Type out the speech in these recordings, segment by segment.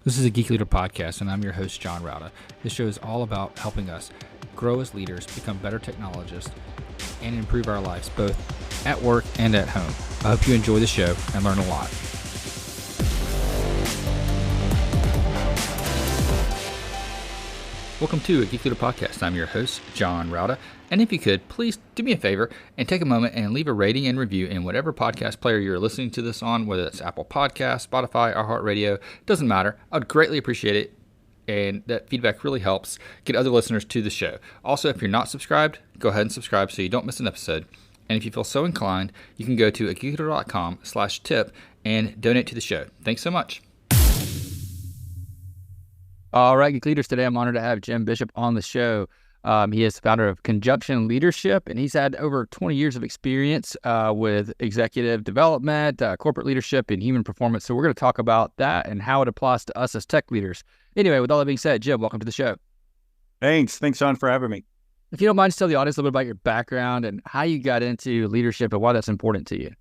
This is a Geek Leader Podcast, and I'm your host, John Rouda. This show is all about helping us grow as leaders, become better technologists, and improve our lives both at work and at home. I hope you enjoy the show and learn a lot. Welcome to A Geek Leader Podcast. I'm your host, John Rouda. And if you could, please do me a favor and take a moment and leave a rating and review in whatever podcast player you're listening to this on, whether it's Apple Podcasts, Spotify, iHeartRadio, doesn't matter. I'd greatly appreciate it. And that feedback really helps get other listeners to the show. Also, if you're not subscribed, go ahead and subscribe so you don't miss an episode. And if you feel so inclined, you can go to ageekleader.com/tip and donate to the show. Thanks so much. All right, Geek Leaders, today I'm honored to have Jim Bishop on the show. He is the founder of Conjunction Leadership, and he's had over 20 years of experience with executive development, corporate leadership, and human performance. So we're going to talk about that and how it applies to us as tech leaders. Anyway, with all that being said, Jim, welcome to the show. Thanks, John, for having me. If you don't mind, just tell the audience a little bit about your background and how you got into leadership and why that's important to you.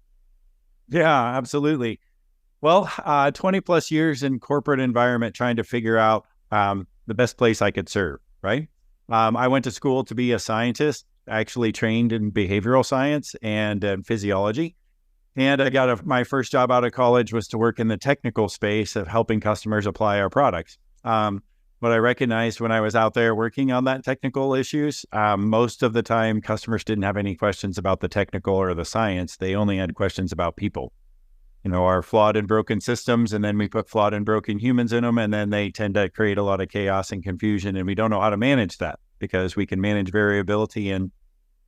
Yeah, absolutely. Well, 20 plus years in corporate environment trying to figure out the best place I could serve, right? I went to school to be a scientist, actually trained in behavioral science and physiology. And I got my first job out of college was to work in the technical space of helping customers apply our products. What I recognized when I was out there working on that technical issues, most of the time customers didn't have any questions about the technical or the science. They only had questions about people. You know, our flawed and broken systems, and then we put flawed and broken humans in them, and then they tend to create a lot of chaos and confusion, and we don't know how to manage that because we can manage variability, and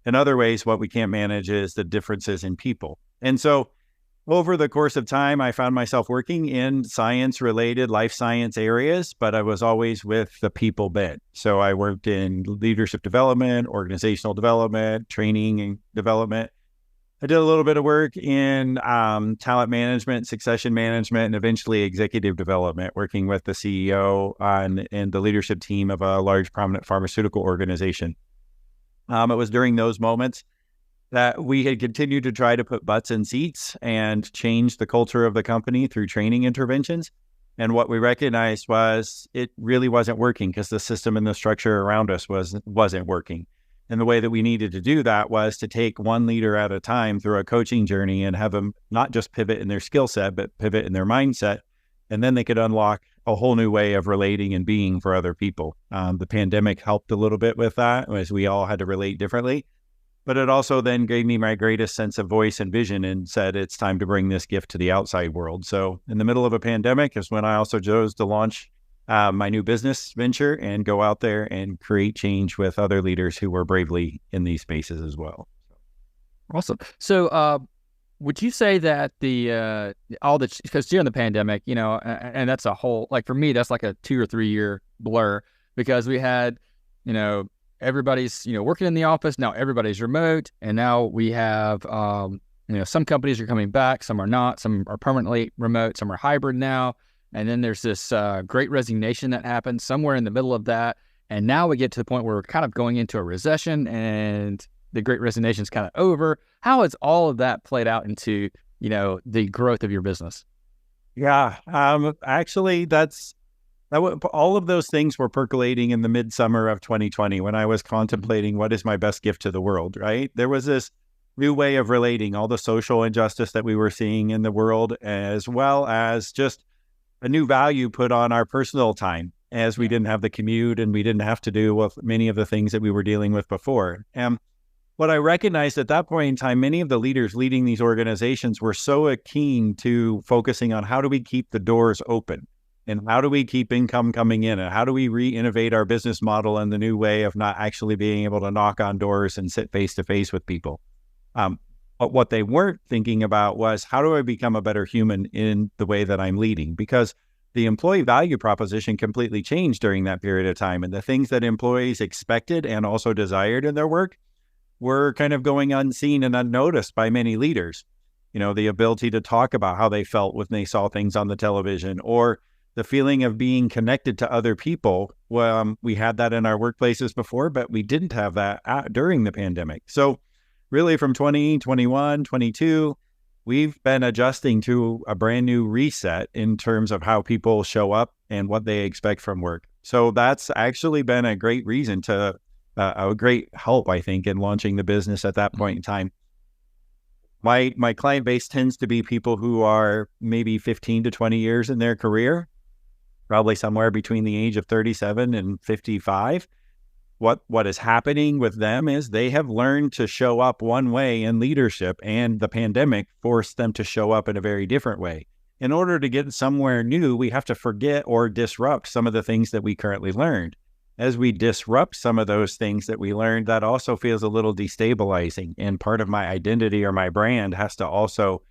in other ways, what we can't manage is the differences in people. And so over the course of time, I found myself working in science-related life science areas, but I was always with the people bent. So I worked in leadership development, organizational development, training and development. I did a little bit of work in talent management, succession management, and eventually executive development, working with the CEO and the leadership team of a large prominent pharmaceutical organization. It was during those moments that we had continued to try to put butts in seats and change the culture of the company through training interventions. And what we recognized was it really wasn't working because the system and the structure around us wasn't working. And the way that we needed to do that was to take one leader at a time through a coaching journey and have them not just pivot in their skill set, but pivot in their mindset. And then they could unlock a whole new way of relating and being for other people. The pandemic helped a little bit with that as we all had to relate differently. But it also then gave me my greatest sense of voice and vision and said, it's time to bring this gift to the outside world. So in the middle of a pandemic is when I also chose to launch my new business venture and go out there and create change with other leaders who were bravely in these spaces as well. Awesome. So would you say that because during the pandemic, you know, and that's a whole, like for me, that's like a 2 or 3 year blur because we had, you know, everybody's, you know, working in the office. Now everybody's remote. And now we have, you know, some companies are coming back, some are not, some are permanently remote, some are hybrid now. And then there's this great resignation that happened somewhere in the middle of that. And now we get to the point where we're kind of going into a recession and the great resignation is kind of over. How has all of that played out into, you know, the growth of your business? Yeah, actually, all of those things were percolating in the midsummer of 2020 when I was contemplating what is my best gift to the world, right? There was this new way of relating, all the social injustice that we were seeing in the world, as well as just a new value put on our personal time as we didn't have the commute and we didn't have to do with many of the things that we were dealing with before. And what I recognized at that point in time, many of the leaders leading these organizations were so keen to focusing on how do we keep the doors open and how do we keep income coming in and how do we re-innovate our business model in the new way of not actually being able to knock on doors and sit face to face with people. But what they weren't thinking about was how do I become a better human in the way that I'm leading? Because the employee value proposition completely changed during that period of time. And the things that employees expected and also desired in their work were kind of going unseen and unnoticed by many leaders. You know, the ability to talk about how they felt when they saw things on the television or the feeling of being connected to other people. Well, we had that in our workplaces before, but we didn't have that during the pandemic. So really from 20, 21, 22, we've been adjusting to a brand new reset in terms of how people show up and what they expect from work. So that's actually been a great reason to a great help, I think, in launching the business at that point in time. My client base tends to be people who are maybe 15 to 20 years in their career, probably somewhere between the age of 37 and 55. What is happening with them is they have learned to show up one way in leadership, and the pandemic forced them to show up in a very different way. In order to get somewhere new, we have to forget or disrupt some of the things that we currently learned. As we disrupt some of those things that we learned, that also feels a little destabilizing. And part of my identity or my brand has to also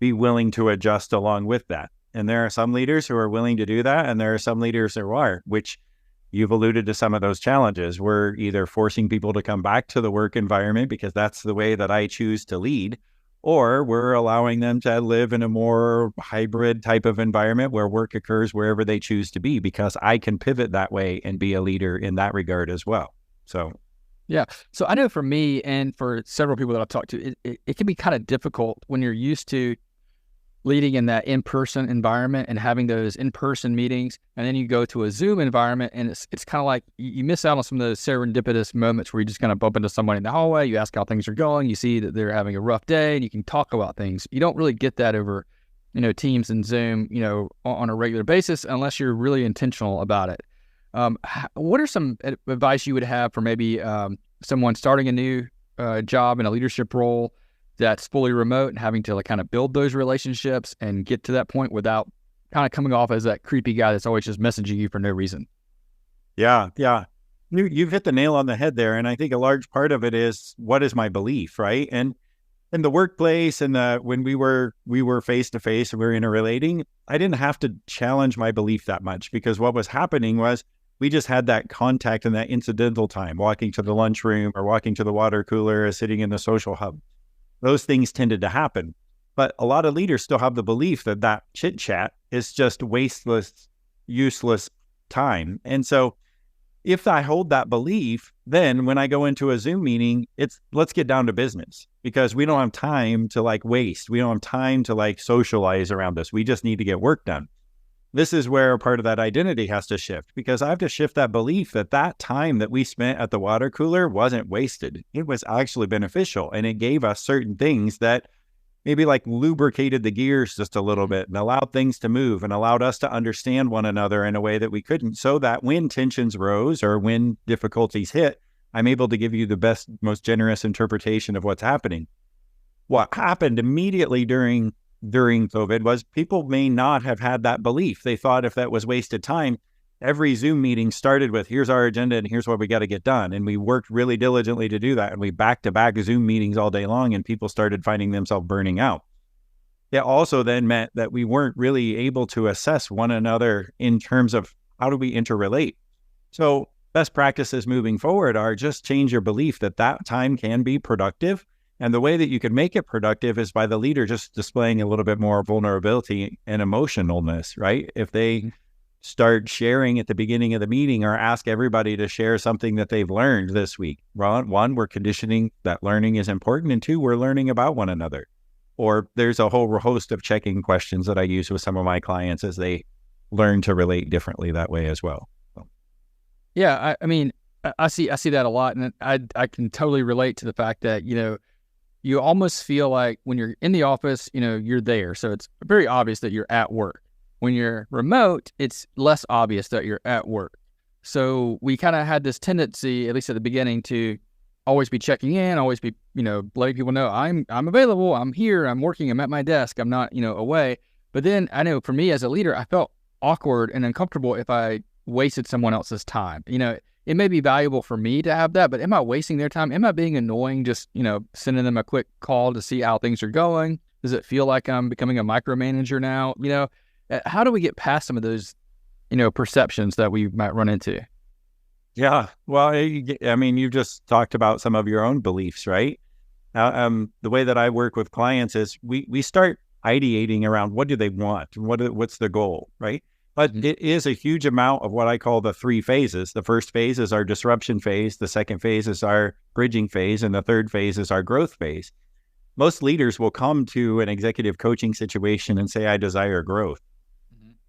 be willing to adjust along with that. And there are some leaders who are willing to do that, and there are some leaders who are, which you've alluded to some of those challenges. We're either forcing people to come back to the work environment because that's the way that I choose to lead, or we're allowing them to live in a more hybrid type of environment where work occurs wherever they choose to be, because I can pivot that way and be a leader in that regard as well. So, yeah. So I know for me and for several people that I've talked to, it can be kind of difficult when you're used to leading in that in-person environment and having those in-person meetings, and then you go to a Zoom environment, and it's kind of like you miss out on some of those serendipitous moments where you just kind of bump into someone in the hallway, you ask how things are going, you see that they're having a rough day, and you can talk about things. You don't really get that over, Teams and Zoom, on a regular basis unless you're really intentional about it. What are some advice you would have for maybe someone starting a new job in a leadership role that's fully remote and having to kind of build those relationships and get to that point without kind of coming off as that creepy guy that's always just messaging you for no reason? Yeah. You've hit the nail on the head there. And I think a large part of it is, what is my belief, right? And in the workplace and when we were face to face and we were interrelating, I didn't have to challenge my belief that much, because what was happening was we just had that contact and that incidental time, walking to the lunchroom or walking to the water cooler or sitting in the social hub. Those things tended to happen. But a lot of leaders still have the belief that that chit chat is just wasteless, useless time. And so if I hold that belief, then when I go into a Zoom meeting, it's let's get down to business, because we don't have time to waste. We don't have time to socialize around this. We just need to get work done. This is where part of that identity has to shift, because I have to shift that belief that that time that we spent at the water cooler wasn't wasted. It was actually beneficial, and it gave us certain things that maybe lubricated the gears just a little bit and allowed things to move and allowed us to understand one another in a way that we couldn't, so that when tensions rose or when difficulties hit, I'm able to give you the best, most generous interpretation of what's happening. What happened immediately during COVID was people may not have had that belief. They thought if that was wasted time, every Zoom meeting started with, here's our agenda and here's what we got to get done. And we worked really diligently to do that. And we back-to-back Zoom meetings all day long, and people started finding themselves burning out. It also then meant that we weren't really able to assess one another in terms of how do we interrelate. So best practices moving forward are just change your belief that that time can be productive. And the way that you can make it productive is by the leader just displaying a little bit more vulnerability and emotionalness, right? If they start sharing at the beginning of the meeting or ask everybody to share something that they've learned this week. One, we're conditioning that learning is important. And two, we're learning about one another. Or there's a whole host of check-in questions that I use with some of my clients as they learn to relate differently that way as well. So. Yeah, I mean, I see that a lot. And I can totally relate to the fact that, you almost feel like when you're in the office, you're there. So it's very obvious that you're at work. When you're remote, it's less obvious that you're at work. So we kind of had this tendency, at least at the beginning, to always be checking in, always be, letting people know I'm available, I'm here, I'm working, I'm at my desk, I'm not, away. But then I know for me as a leader, I felt awkward and uncomfortable if I wasted someone else's time. It may be valuable for me to have that, but am I wasting their time? Am I being annoying just, sending them a quick call to see how things are going? Does it feel like I'm becoming a micromanager now? How do we get past some of those, perceptions that we might run into? Yeah. Well, I mean, you've just talked about some of your own beliefs, right? The way that I work with clients is we start ideating around what do they want? What's the goal, right? But it is a huge amount of what I call the three phases. The first phase is our disruption phase. The second phase is our bridging phase. And the third phase is our growth phase. most leaders will come to an executive coaching situation and say, I desire growth.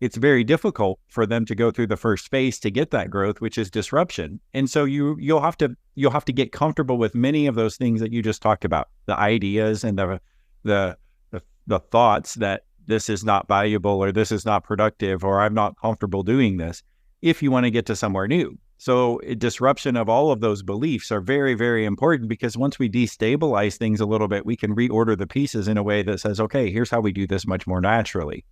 It's very difficult for them to go through the first phase to get that growth, which is disruption. And so you'll have to get comfortable with many of those things that you just talked about, the ideas and the thoughts that this is not valuable or this is not productive or I'm not comfortable doing this if you want to get to somewhere new. So disruption of all of those beliefs are very, very important, because once we destabilize things a little bit, we can reorder the pieces in a way that says, okay, here's how we do this much more naturally.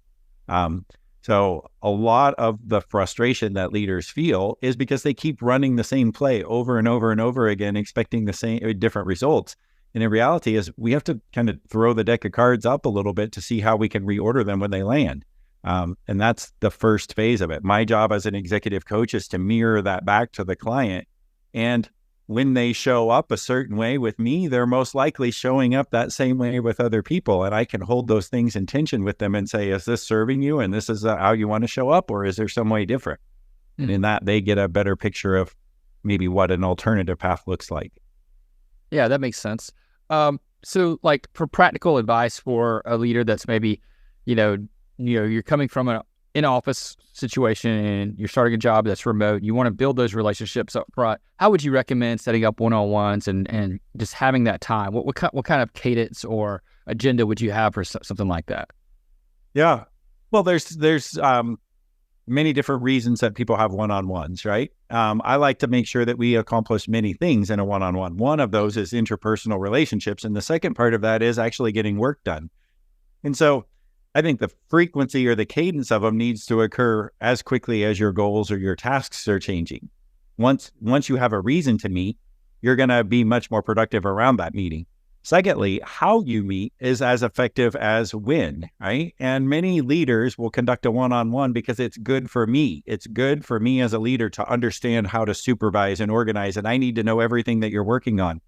So a lot of the frustration that leaders feel is because they keep running the same play over and over and over again, expecting the same different results. And in reality is we have to kind of throw the deck of cards up a little bit to see how we can reorder them when they land. And that's the first phase of it. My job as an executive coach is to mirror that back to the client. And when they show up a certain way with me, they're most likely showing up that same way with other people. And I can hold those things in tension with them and say, is this serving you? And this is how you want to show up? Or is there some way different? And in that, they get a better picture of maybe what an alternative path looks like. Yeah, that makes sense. So like for practical advice for a leader that's maybe, you're coming from an in-office situation and you're starting a job that's remote, you want to build those relationships up front. How would you recommend setting up one-on-ones and just having that time? What kind of cadence or agenda would you have for something like that? Yeah. Well, there's many different reasons that people have one-on-ones, right? I like to make sure that we accomplish many things in a one-on-one. One of those is interpersonal relationships. And the second part of that is actually getting work done. And so I think the frequency or the cadence of them needs to occur as quickly as your goals or your tasks are changing. Once you have a reason to meet, you're going to be much more productive around that meeting. Secondly, how you meet is as effective as when, right? And many leaders will conduct a one-on-one because it's good for me. It's good for me as a leader to understand how to supervise and organize, and I need to know everything that you're working on.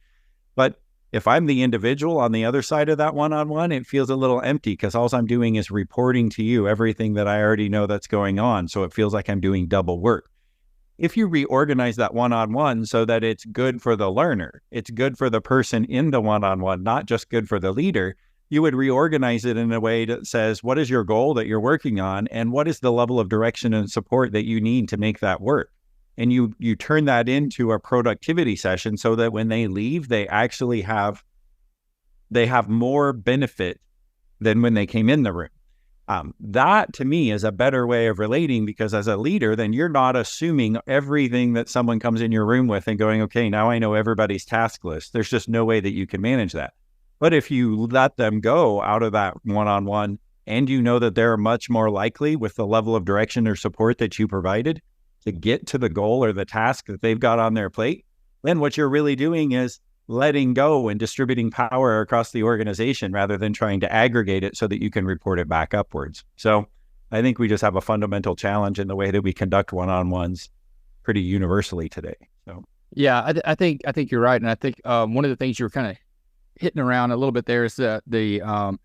But if I'm the individual on the other side of that one-on-one, it feels a little empty because all I'm doing is reporting to you everything that I already know that's going on. So it feels like I'm doing double work. If you reorganize that one-on-one so that it's good for the learner, it's good for the person in the one-on-one, not just good for the leader, you would reorganize it in a way that says, what is your goal that you're working on? And what is the level of direction and support that you need to make that work? And you turn that into a productivity session so that when they leave, they actually have more benefit than when they came in the room. That to me is a better way of relating, because as a leader, then you're not assuming everything that someone comes in your room with and going, okay, now I know everybody's task list. There's just no way that you can manage that. But if you let them go out of that one-on-one and you know that they're much more likely with the level of direction or support that you provided to get to the goal or the task that they've got on their plate, then what you're really doing is letting go and distributing power across the organization rather than trying to aggregate it so that you can report it back upwards. So I think we just have a fundamental challenge in the way that we conduct one-on-ones pretty universally today. So yeah, I think you're right. And I think one of the things you were kind of hitting around a little bit there is the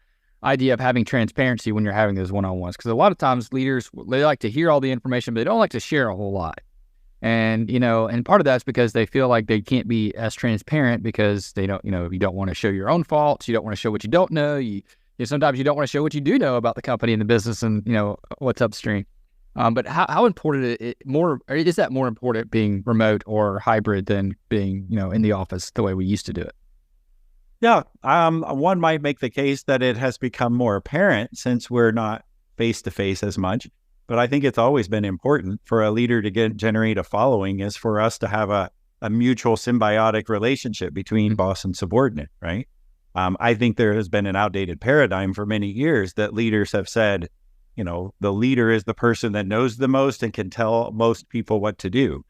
idea of having transparency when you're having those one-on-ones. Because a lot of times leaders, they like to hear all the information, but they don't like to share a whole lot. And, and part of that's because they feel like they can't be as transparent because they don't, you don't want to show your own faults. You don't want to show what you don't know. Sometimes you don't want to show what you do know about the company and the business and, what's upstream. But how important is that more important being remote or hybrid than being, in the office the way we used to do it? Yeah. One might make the case that it has become more apparent since we're not face-to-face as much. But I think it's always been important for a leader to generate a following is for us to have a mutual symbiotic relationship between boss and subordinate, right? I think there has been an outdated paradigm for many years that leaders have said, the leader is the person that knows the most and can tell most people what to do.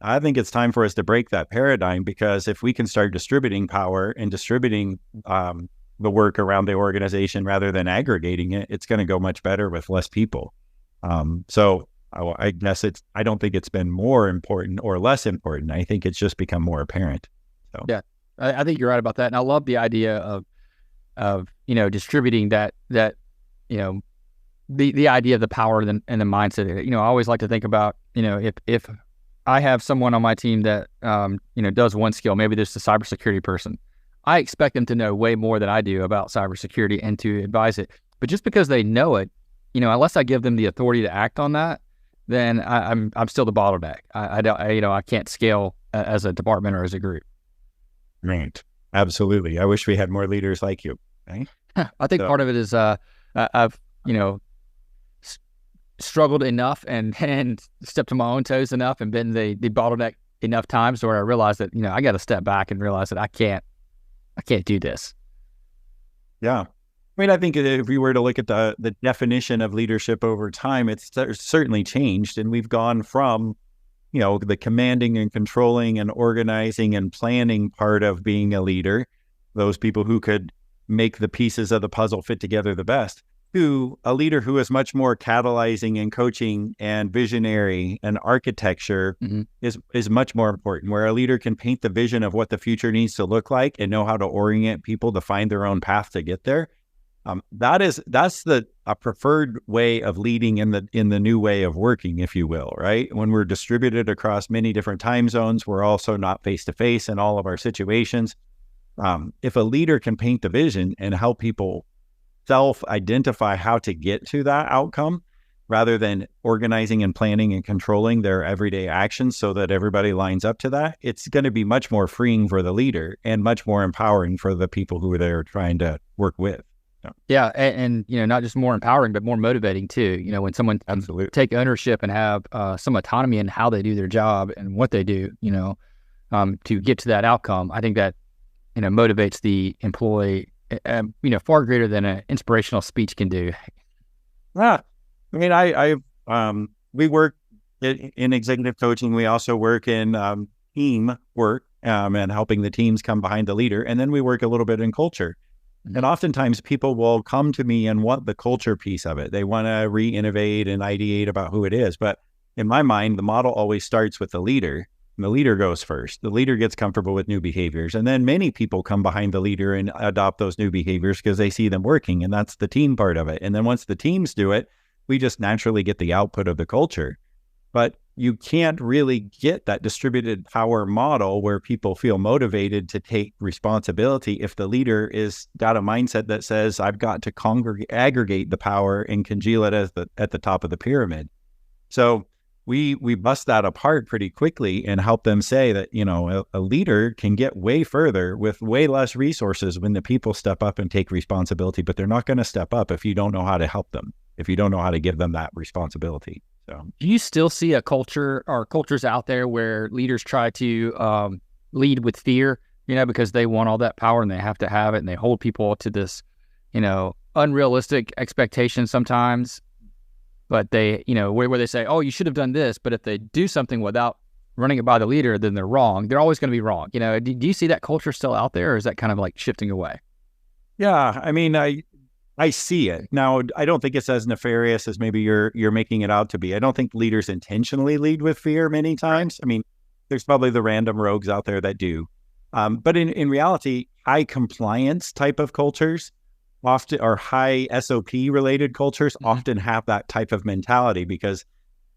I think it's time for us to break that paradigm, because if we can start distributing power and distributing the work around the organization rather than aggregating it, it's going to go much better with less people. So I guess I don't think it's been more important or less important. I think it's just become more apparent. So yeah, I think you're right about that. And I love the idea of distributing that, the idea of the power and the mindset. I always like to think about, if I have someone on my team that, does one skill, maybe there's the cybersecurity person. I expect them to know way more than I do about cybersecurity and to advise it. But just because they know it, unless I give them the authority to act on that, then I'm still the bottleneck. I can't scale as a department or as a group. Right. Absolutely. I wish we had more leaders like you. Right? I think part of it is I've struggled enough and stepped on my own toes enough and been the bottleneck enough times where I realized that I got to step back and realize that I can't do this. Yeah. I mean, I think if we were to look at the definition of leadership over time, it's certainly changed. And we've gone from, the commanding and controlling and organizing and planning part of being a leader, those people who could make the pieces of the puzzle fit together the best, to a leader who is much more catalyzing and coaching and visionary and architecture is much more important, where a leader can paint the vision of what the future needs to look like and know how to orient people to find their own path to get there. That's a preferred way of leading in the new way of working, if you will, right? When we're distributed across many different time zones, we're also not face to face in all of our situations. If a leader can paint the vision and help people self-identify how to get to that outcome, rather than organizing and planning and controlling their everyday actions so that everybody lines up to that, it's going to be much more freeing for the leader and much more empowering for the people who they're trying to work with. Yeah, and not just more empowering, but more motivating too. When someone Absolutely. take ownership and have some autonomy in how they do their job and what they do, to get to that outcome, I think that motivates the employee, far greater than an inspirational speech can do. I mean, we work in executive coaching. We also work in team work and helping the teams come behind the leader, and then we work a little bit in culture. And oftentimes people will come to me and want the culture piece of it. They want to re-innovate and ideate about who it is. But in my mind, the model always starts with the leader, and the leader goes first. The leader gets comfortable with new behaviors. And then many people come behind the leader and adopt those new behaviors because they see them working. And that's the team part of it. And then once the teams do it, we just naturally get the output of the culture. But you can't really get that distributed power model where people feel motivated to take responsibility if the leader is got a mindset that says, I've got to aggregate the power and congeal it at the top of the pyramid. So we bust that apart pretty quickly and help them say that, a leader can get way further with way less resources when the people step up and take responsibility, but they're not going to step up if you don't know how to help them, if you don't know how to give them that responsibility. So, do you still see a culture or cultures out there where leaders try to lead with fear, because they want all that power and they have to have it, and they hold people to this, unrealistic expectations sometimes, but they, where they say, oh, you should have done this, but if they do something without running it by the leader, then they're wrong. They're always going to be wrong. Do you see that culture still out there, or is that kind of like shifting away? Yeah, I mean, I see it. Now, I don't think it's as nefarious as maybe you're making it out to be. I don't think leaders intentionally lead with fear many times. I mean, there's probably the random rogues out there that do. But in reality, high compliance type of cultures often, or high SOP related cultures often have that type of mentality, because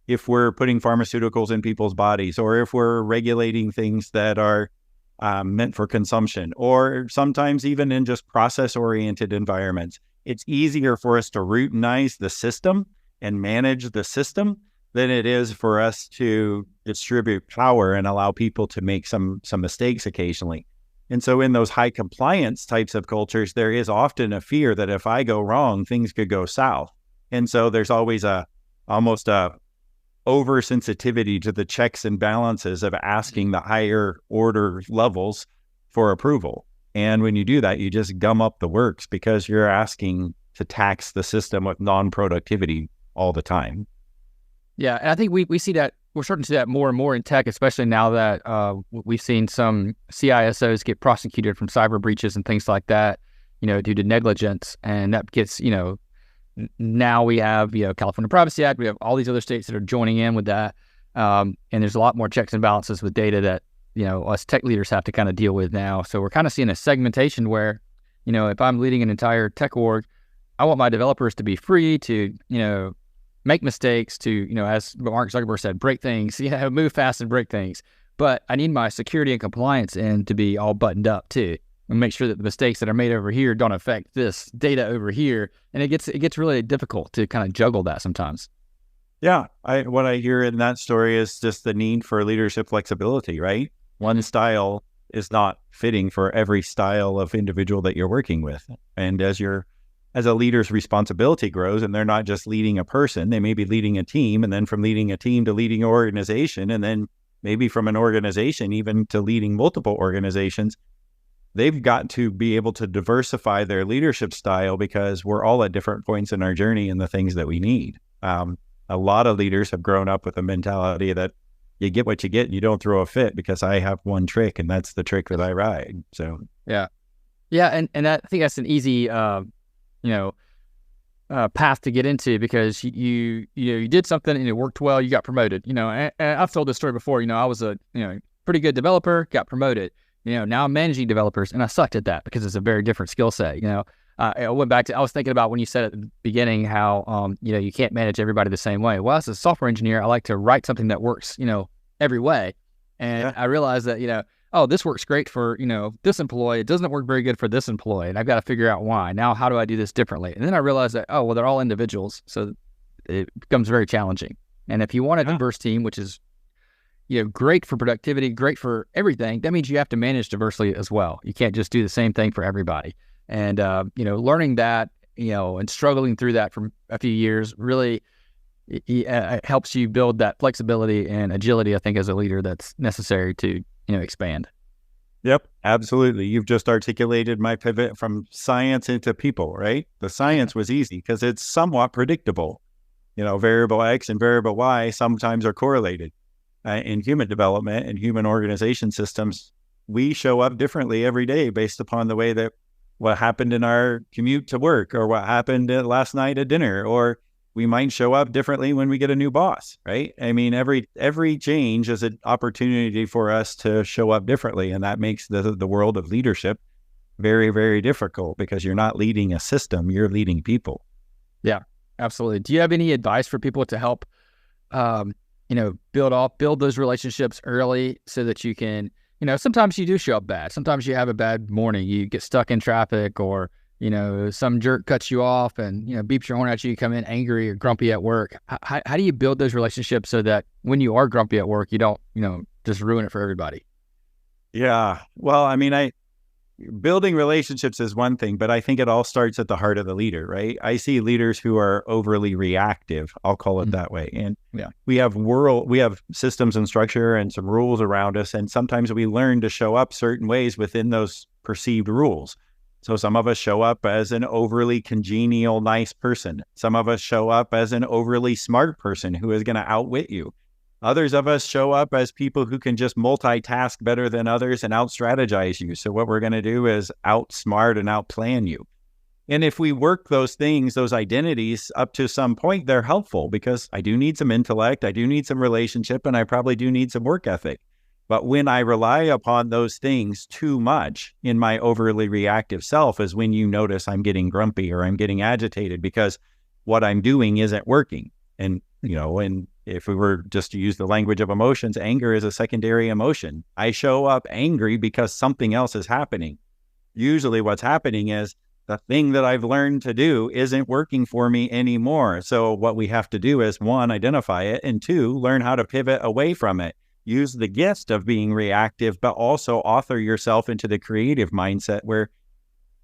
if we're putting pharmaceuticals in people's bodies, or if we're regulating things that are meant for consumption, or sometimes even in just process-oriented environments, it's easier for us to routinize the system and manage the system than it is for us to distribute power and allow people to make some mistakes occasionally. And so in those high compliance types of cultures, there is often a fear that if I go wrong, things could go south. And so there's always almost a oversensitivity to the checks and balances of asking the higher order levels for approval. And when you do that, you just gum up the works because you're asking to tax the system with non-productivity all the time. Yeah, and I think we see that, we're starting to see that more and more in tech, especially now that we've seen some CISOs get prosecuted from cyber breaches and things like that, due to negligence. And that gets, now we have, California Privacy Act, we have all these other states that are joining in with that. And there's a lot more checks and balances with data that, us tech leaders have to kind of deal with now. So we're kind of seeing a segmentation where, if I'm leading an entire tech org, I want my developers to be free to, make mistakes, to, as Mark Zuckerberg said, break things, move fast and break things. But I need my security and compliance to be all buttoned up too. and make sure that the mistakes that are made over here don't affect this data over here. And it gets really difficult to kind of juggle that sometimes. Yeah. What I hear in that story is just the need for leadership flexibility, right? One style is not fitting for every style of individual that you're working with. And as a leader's responsibility grows, and they're not just leading a person, they may be leading a team, and then from leading a team to leading an organization, and then maybe from an organization even to leading multiple organizations, they've got to be able to diversify their leadership style because we're all at different points in our journey and the things that we need. A lot of leaders have grown up with a mentality that you get what you get and you don't throw a fit because I have one trick and that's the trick that I ride. So, yeah. And I think that's an easy, path to get into because you did something and it worked well, you got promoted, and I've told this story before, I was a, pretty good developer, got promoted, now I'm managing developers and I sucked at that because it's a very different skill set, I went back to, I was thinking about when you said at the beginning how, you can't manage everybody the same way. Well, as a software engineer, I like to write something that works, every way. And I realized that, this works great for, this employee. It doesn't work very good for this employee. And I've got to figure out why. Now, how do I do this differently? And then I realized that, they're all individuals. So it becomes very challenging. And if you want a diverse team, which is, great for productivity, great for everything, that means you have to manage diversely as well. You can't just do the same thing for everybody. And, learning that, and struggling through that for a few years really it helps you build that flexibility and agility, I think, as a leader that's necessary to, expand. Yep, absolutely. You've just articulated my pivot from science into people, right? The science was easy because it's somewhat predictable. Variable X and variable Y sometimes are correlated. In human development and human organization systems, we show up differently every day based upon the way that what happened in our commute to work or what happened last night at dinner, or we might show up differently when we get a new boss, right? I mean, every change is an opportunity for us to show up differently. And that makes the world of leadership very, very difficult because you're not leading a system, you're leading people. Yeah, absolutely. Do you have any advice for people to help, build those relationships early so that you can, sometimes you do show up bad. Sometimes you have a bad morning. You get stuck in traffic or, some jerk cuts you off and, beeps your horn at you. You come in angry or grumpy at work. How do you build those relationships so that when you are grumpy at work, you don't, just ruin it for everybody? Yeah. Well, I mean, building relationships is one thing, but I think it all starts at the heart of the leader, right? I see leaders who are overly reactive. I'll call it that way. And we have systems and structure and some rules around us. And sometimes we learn to show up certain ways within those perceived rules. So some of us show up as an overly congenial, nice person. Some of us show up as an overly smart person who is going to outwit you. Others of us show up as people who can just multitask better than others and out-strategize you. So what we're going to do is outsmart and outplan you. And if we work those things, those identities up to some point, they're helpful because I do need some intellect, I do need some relationship, and I probably do need some work ethic. But when I rely upon those things too much in my overly reactive self is when you notice I'm getting grumpy or I'm getting agitated because what I'm doing isn't working. And, and if we were just to use the language of emotions, anger is a secondary emotion. I show up angry because something else is happening. Usually what's happening is the thing that I've learned to do isn't working for me anymore. So what we have to do is, one, identify it, and two, learn how to pivot away from it. Use the gift of being reactive, but also author yourself into the creative mindset where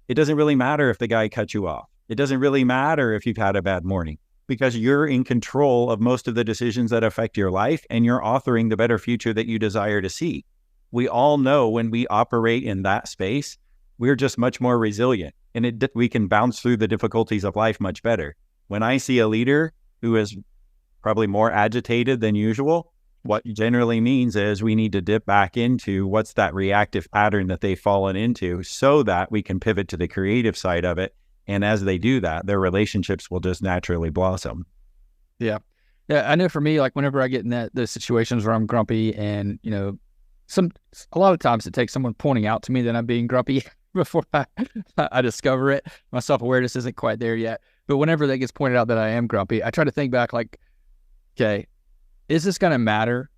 it doesn't really matter if the guy cut you off. It doesn't really matter if you've had a bad morning because you're in control of most of the decisions that affect your life and you're authoring the better future that you desire to see. We all know when we operate in that space, we're just much more resilient and we can bounce through the difficulties of life much better. When I see a leader who is probably more agitated than usual, what generally means is we need to dip back into what's that reactive pattern that they've fallen into so that we can pivot to the creative side of it. And as they do that, their relationships will just naturally blossom. Yeah. I know for me, like whenever I get in those situations where I'm grumpy and, a lot of times it takes someone pointing out to me that I'm being grumpy before I discover it. My self-awareness isn't quite there yet. But whenever that gets pointed out that I am grumpy, I try to think back like, okay, is this going to matter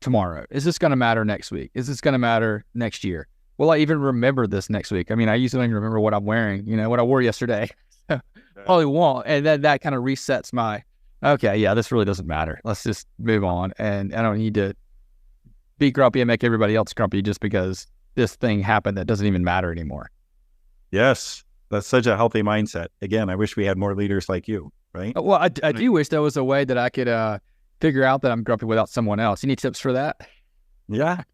tomorrow? Is this going to matter next week? Is this going to matter next year? will I even remember this next week? I mean, I usually don't even remember what I'm wearing, what I wore yesterday. Probably won't. And then that kind of resets my, okay, yeah, this really doesn't matter. Let's just move on. And I don't need to be grumpy and make everybody else grumpy just because this thing happened that doesn't even matter anymore. Yes. That's such a healthy mindset. Again, I wish we had more leaders like you, right? Well, I do wish there was a way that I could figure out that I'm grumpy without someone else. Any tips for that? Yeah.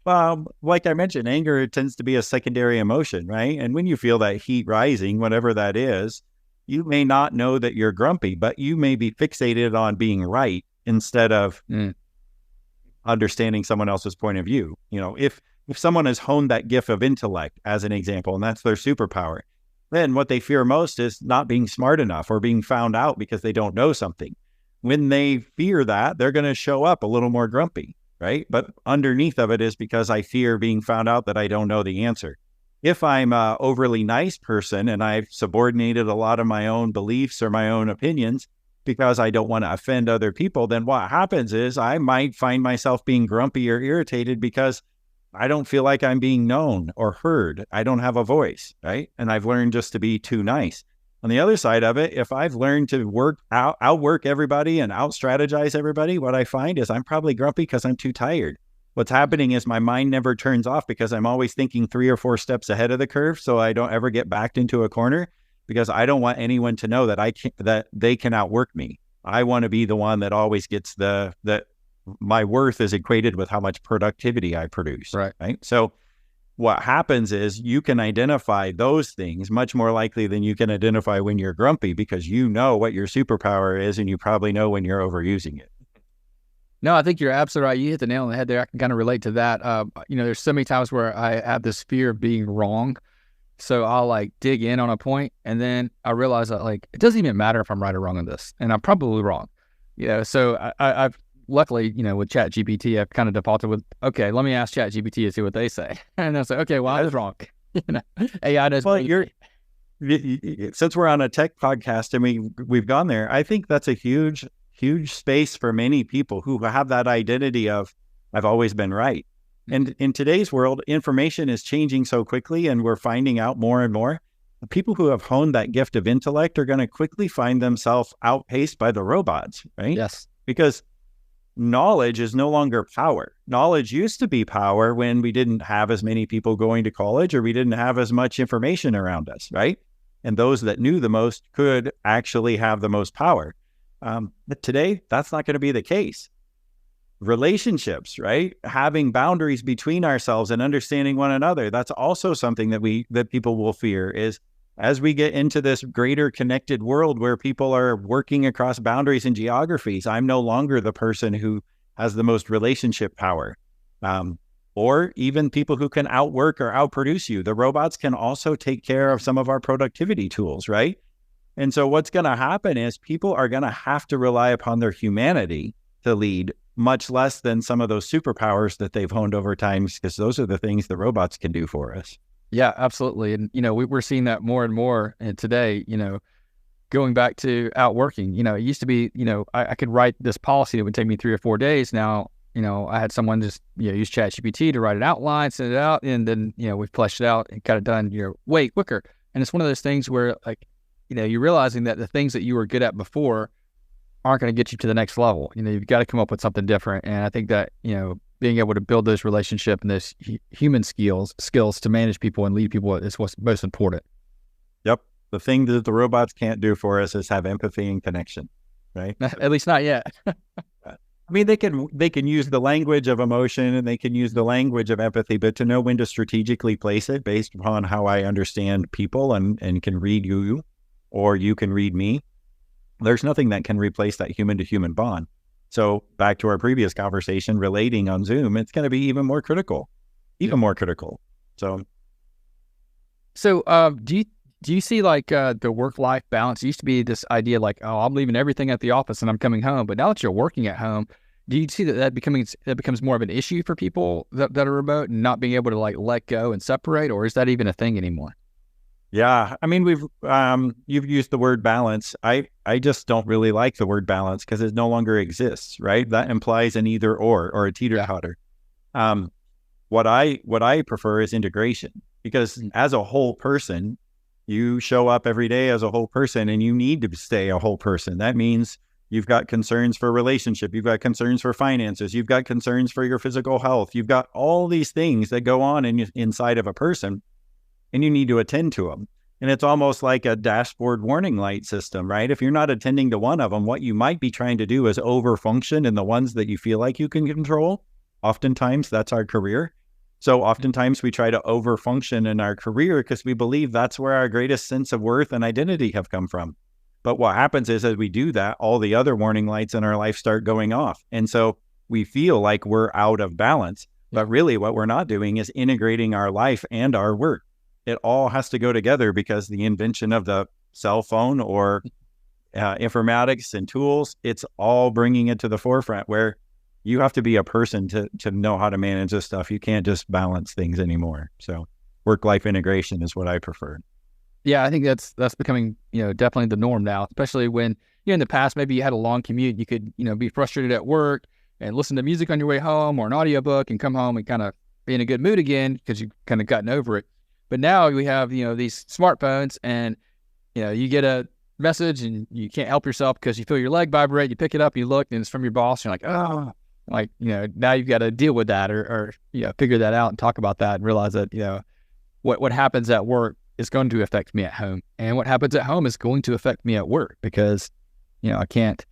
Like I mentioned, anger tends to be a secondary emotion, right? And when you feel that heat rising, whatever that is, you may not know that you're grumpy, but you may be fixated on being right instead of understanding someone else's point of view. If someone has honed that gift of intellect, as an example, and that's their superpower, then what they fear most is not being smart enough or being found out because they don't know something. When they fear that, they're going to show up a little more grumpy, right? But underneath of it is because I fear being found out that I don't know the answer. If I'm an overly nice person and I've subordinated a lot of my own beliefs or my own opinions because I don't want to offend other people, then what happens is I might find myself being grumpy or irritated because I don't feel like I'm being known or heard. I don't have a voice, right? And I've learned just to be too nice. On the other side of it, if I've learned to outwork everybody and out-strategize everybody, what I find is I'm probably grumpy because I'm too tired. What's happening is my mind never turns off because I'm always thinking 3 or 4 steps ahead of the curve, so I don't ever get backed into a corner because I don't want anyone to know that they can outwork me. I want to be the one that always gets that my worth is equated with how much productivity I produce. Right? So what happens is you can identify those things much more likely than you can identify when you're grumpy because you know what your superpower is and you probably know when you're overusing it. No, I think you're absolutely right. You hit the nail on the head there. I can kind of relate to that. There's so many times where I have this fear of being wrong. So I'll dig in on a point and then I realize that it doesn't even matter if I'm right or wrong on this. And I'm probably wrong. So I've luckily, with ChatGPT, I've kind of defaulted with, okay, let me ask ChatGPT and see what they say. And I say, okay, well, I was wrong. AI does. Well, since we're on a tech podcast and we've gone there, I think that's a huge space for many people who have that identity of, I've always been right. And in today's world, information is changing so quickly and we're finding out more and more. The people who have honed that gift of intellect are going to quickly find themselves outpaced by the robots, right? Yes. Because knowledge is no longer power. Knowledge used to be power when we didn't have as many people going to college or we didn't have as much information around us, right? And those that knew the most could actually have the most power. But today, that's not going to be the case. Relationships, right? Having boundaries between ourselves and understanding one another. That's also something that people will fear is as we get into this greater connected world where people are working across boundaries and geographies, I'm no longer the person who has the most relationship power. Or even people who can outwork or outproduce you. The robots can also take care of some of our productivity tools, right? And so what's going to happen is people are going to have to rely upon their humanity to lead much less than some of those superpowers that they've honed over time, because those are the things the robots can do for us. Yeah, absolutely. And, we're seeing that more and more today, going back to outworking, it used to be, I could write this policy that would take me 3 or 4 days. Now, I had someone just, use ChatGPT to write an outline, send it out, and then, we've fleshed it out and got it done, way quicker. And it's one of those things where you're realizing that the things that you were good at before aren't going to get you to the next level. You've got to come up with something different. And I think that, being able to build those relationships and those human skills to manage people and lead people is what's most important. Yep. The thing that the robots can't do for us is have empathy and connection, right? At least not yet. I mean, they can use the language of emotion and they can use the language of empathy, but to know when to strategically place it based upon how I understand people and can read you or you can read me, there's nothing that can replace that human to human bond. So back to our previous conversation, relating on Zoom, it's going to be even more critical. So do you see the work-life balance? It used to be this idea I'm leaving everything at the office and I'm coming home. But now that you're working at home, do you see that becomes more of an issue for people that are remote and not being able to let go and separate, or is that even a thing anymore? Yeah. I mean, you've used the word balance. I just don't really like the word balance because it no longer exists, right? That implies an either or a teeter-totter. what I prefer is integration, because as a whole person, you show up every day as a whole person, and you need to stay a whole person. That means you've got concerns for relationship, you've got concerns for finances, you've got concerns for your physical health, you've got all these things that go on inside of a person, and you need to attend to them. And it's almost like a dashboard warning light system, right? If you're not attending to one of them, what you might be trying to do is overfunction in the ones that you feel like you can control. Oftentimes, that's our career. So oftentimes we try to overfunction in our career because we believe that's where our greatest sense of worth and identity have come from. But what happens is, as we do that, all the other warning lights in our life start going off. And so we feel like we're out of balance. But really what we're not doing is integrating our life and our work. It all has to go together, because the invention of the cell phone or informatics and tools, it's all bringing it to the forefront, where you have to be a person to know how to manage this stuff. You can't just balance things anymore. So work-life integration is what I prefer. Yeah, I think that's becoming, definitely the norm now, especially when, in the past, maybe you had a long commute. You could, be frustrated at work and listen to music on your way home or an audiobook and come home and kind of be in a good mood again because you've kind of gotten over it. But now we have, these smartphones, and, you get a message and you can't help yourself because you feel your leg vibrate. You pick it up, you look, and it's from your boss. And you're like, oh, now you've got to deal with that or figure that out and talk about that and realize that, what happens at work is going to affect me at home, and what happens at home is going to affect me at work, because, I can't,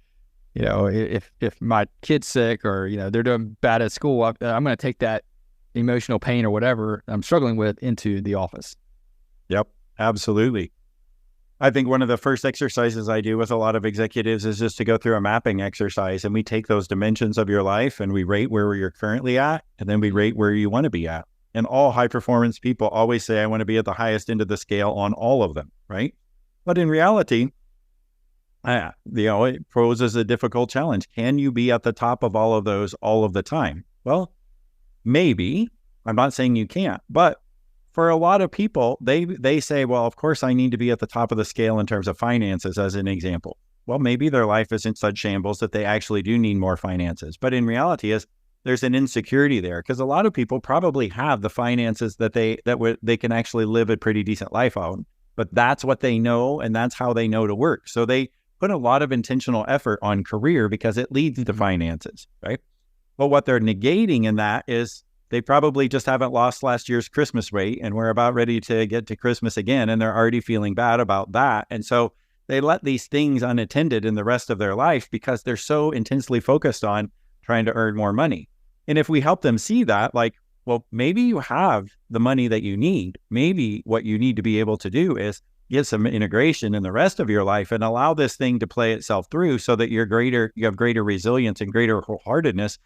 if my kid's sick or, they're doing bad at school, I'm going to take that emotional pain or whatever I'm struggling with into the office. Yep, absolutely. I think one of the first exercises I do with a lot of executives is just to go through a mapping exercise, and we take those dimensions of your life and we rate where you're currently at, and then we rate where you want to be at. And all high performance people always say, I want to be at the highest end of the scale on all of them, right? But in reality, it poses a difficult challenge. Can you be at the top of all of those all of the time? Well, maybe. I'm not saying you can't, but for a lot of people, they say, well, of course I need to be at the top of the scale in terms of finances, as an example. Well, maybe their life is in such shambles that they actually do need more finances. But in reality there's an insecurity there, because a lot of people probably have the finances that they can actually live a pretty decent life on, but that's what they know, and that's how they know to work. So they put a lot of intentional effort on career because it leads to finances, right? But what they're negating in that is they probably just haven't lost last year's Christmas rate, and we're about ready to get to Christmas again, and they're already feeling bad about that. And so they let these things unattended in the rest of their life because they're so intensely focused on trying to earn more money. And if we help them see that, like, well, maybe you have the money that you need. Maybe what you need to be able to do is get some integration in the rest of your life and allow this thing to play itself through, so that you have greater resilience and greater wholeheartedness.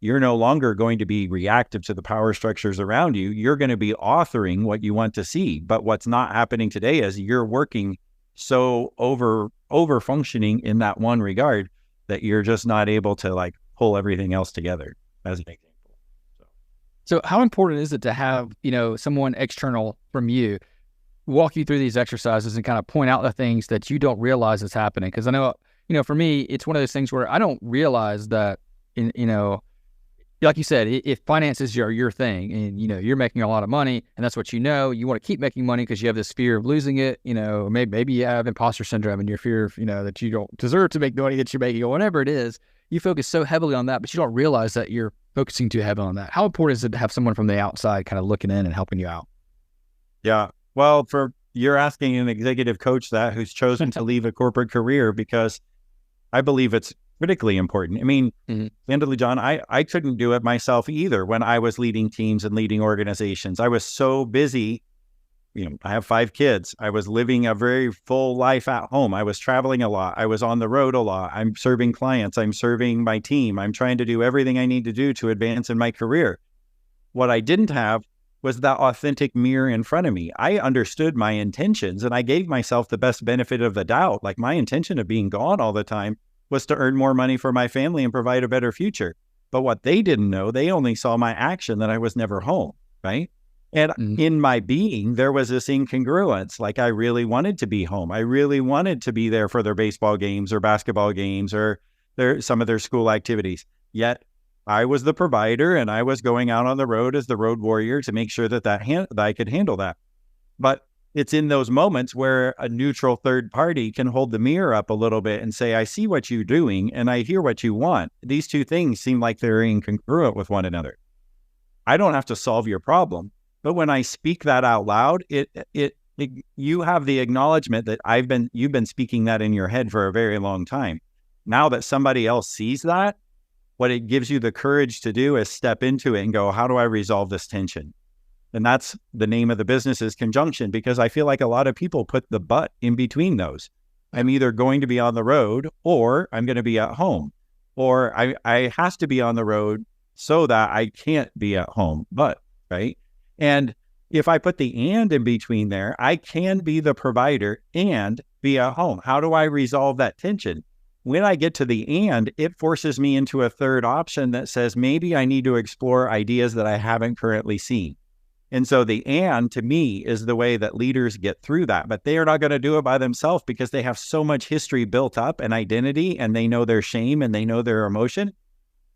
You're no longer going to be reactive to the power structures around you. You're going to be authoring what you want to see. But what's not happening today is you're working so over functioning in that one regard that you're just not able to pull everything else together, as an example. So how important is it to have, someone external from you walk you through these exercises and kind of point out the things that you don't realize is happening? Because I know, for me, it's one of those things where I don't realize that, like you said, if finances are your thing and, you're making a lot of money and that's what you want to keep making money because you have this fear of losing it, maybe you have imposter syndrome and your fear of, that you don't deserve to make the money that you're making or whatever it is. You focus so heavily on that, but you don't realize that you're focusing too heavily on that. How important is it to have someone from the outside kind of looking in and helping you out? Yeah. Well, you're asking an executive coach who's chosen to leave a corporate career, because I believe it's critically important. I mean, candidly, John, I couldn't do it myself either when I was leading teams and leading organizations. I was so busy. I have 5 kids. I was living a very full life at home. I was traveling a lot. I was on the road a lot. I'm serving clients. I'm serving my team. I'm trying to do everything I need to do to advance in my career. What I didn't have was that authentic mirror in front of me. I understood my intentions, and I gave myself the best benefit of the doubt. Like, my intention of being gone all the time was to earn more money for my family and provide a better future. But what they didn't know, they only saw my action, that I was never home, right? And in my being, there was this incongruence. Like, I really wanted to be home. I really wanted to be there for their baseball games or basketball games or some of their school activities. Yet I was the provider and I was going out on the road as the road warrior to make sure that that I could handle that. But it's in those moments where a neutral third party can hold the mirror up a little bit and say, I see what you're doing and I hear what you want. These two things seem like they're incongruent with one another. I don't have to solve your problem. But when I speak that out loud, you have the acknowledgement that you've been speaking that in your head for a very long time. Now that somebody else sees that, what it gives you the courage to do is step into it and go, how do I resolve this tension? And that's the name of the business, is conjunction, because I feel like a lot of people put the but in between those. I'm either going to be on the road or I'm going to be at home, or I has to be on the road so that I can't be at home, right? And if I put the and in between there, I can be the provider and be at home. How do I resolve that tension? When I get to the and, it forces me into a third option that says maybe I need to explore ideas that I haven't currently seen. And so the and, to me, is the way that leaders get through that. But they are not going to do it by themselves because they have so much history built up and identity, and they know their shame and they know their emotion.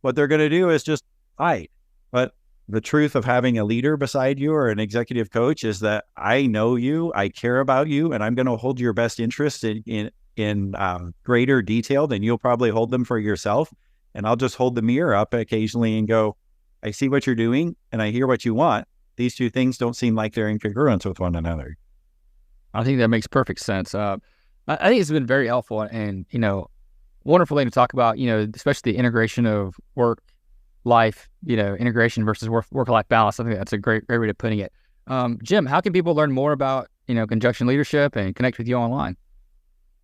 What they're going to do is just fight. But the truth of having a leader beside you or an executive coach is that I know you, I care about you, and I'm going to hold your best interests in greater detail than you'll probably hold them for yourself. And I'll just hold the mirror up occasionally and go, I see what you're doing and I hear what you want. These two things don't seem like they're in congruence with one another. I think that makes perfect sense. I think it's been very helpful and, wonderful thing to talk about, especially the integration of work, life, integration versus work-life balance. I think that's a great way of putting it. Jim, how can people learn more about, conjunction leadership and connect with you online?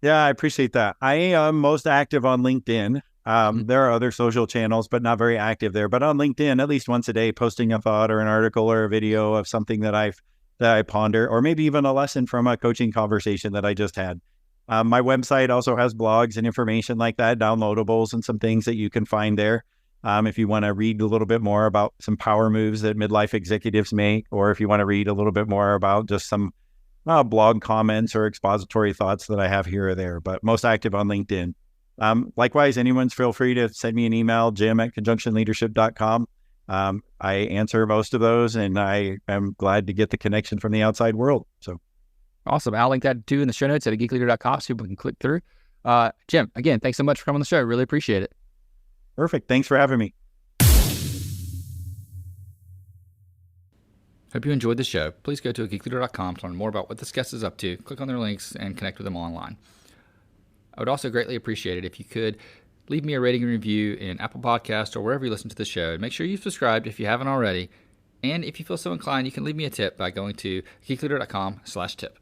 Yeah, I appreciate that. I am most active on LinkedIn. There are other social channels, but not very active there. But on LinkedIn, at least once a day, posting a thought or an article or a video of something that I ponder, or maybe even a lesson from a coaching conversation that I just had. My website also has blogs and information like that, downloadables and some things that you can find there. If you want to read a little bit more about some power moves that midlife executives make, or if you want to read a little bit more about just some blog comments or expository thoughts that I have here or there, but most active on LinkedIn. Likewise, anyone's feel free to send me an email, jim@conjunctionleadership.com. I answer most of those, and I am glad to get the connection from the outside world. So awesome. I'll link that too in the show notes at ageekleader.com so people can click through. Jim, again, thanks so much for coming on the show. Really appreciate it. Perfect. Thanks for having me. Hope you enjoyed the show. Please go to ageekleader.com to learn more about what this guest is up to. Click on their links and connect with them online. I would also greatly appreciate it if you could leave me a rating and review in Apple Podcasts or wherever you listen to the show. Make sure you've subscribed if you haven't already. And if you feel so inclined, you can leave me a tip by going to ageekleader.com/tip.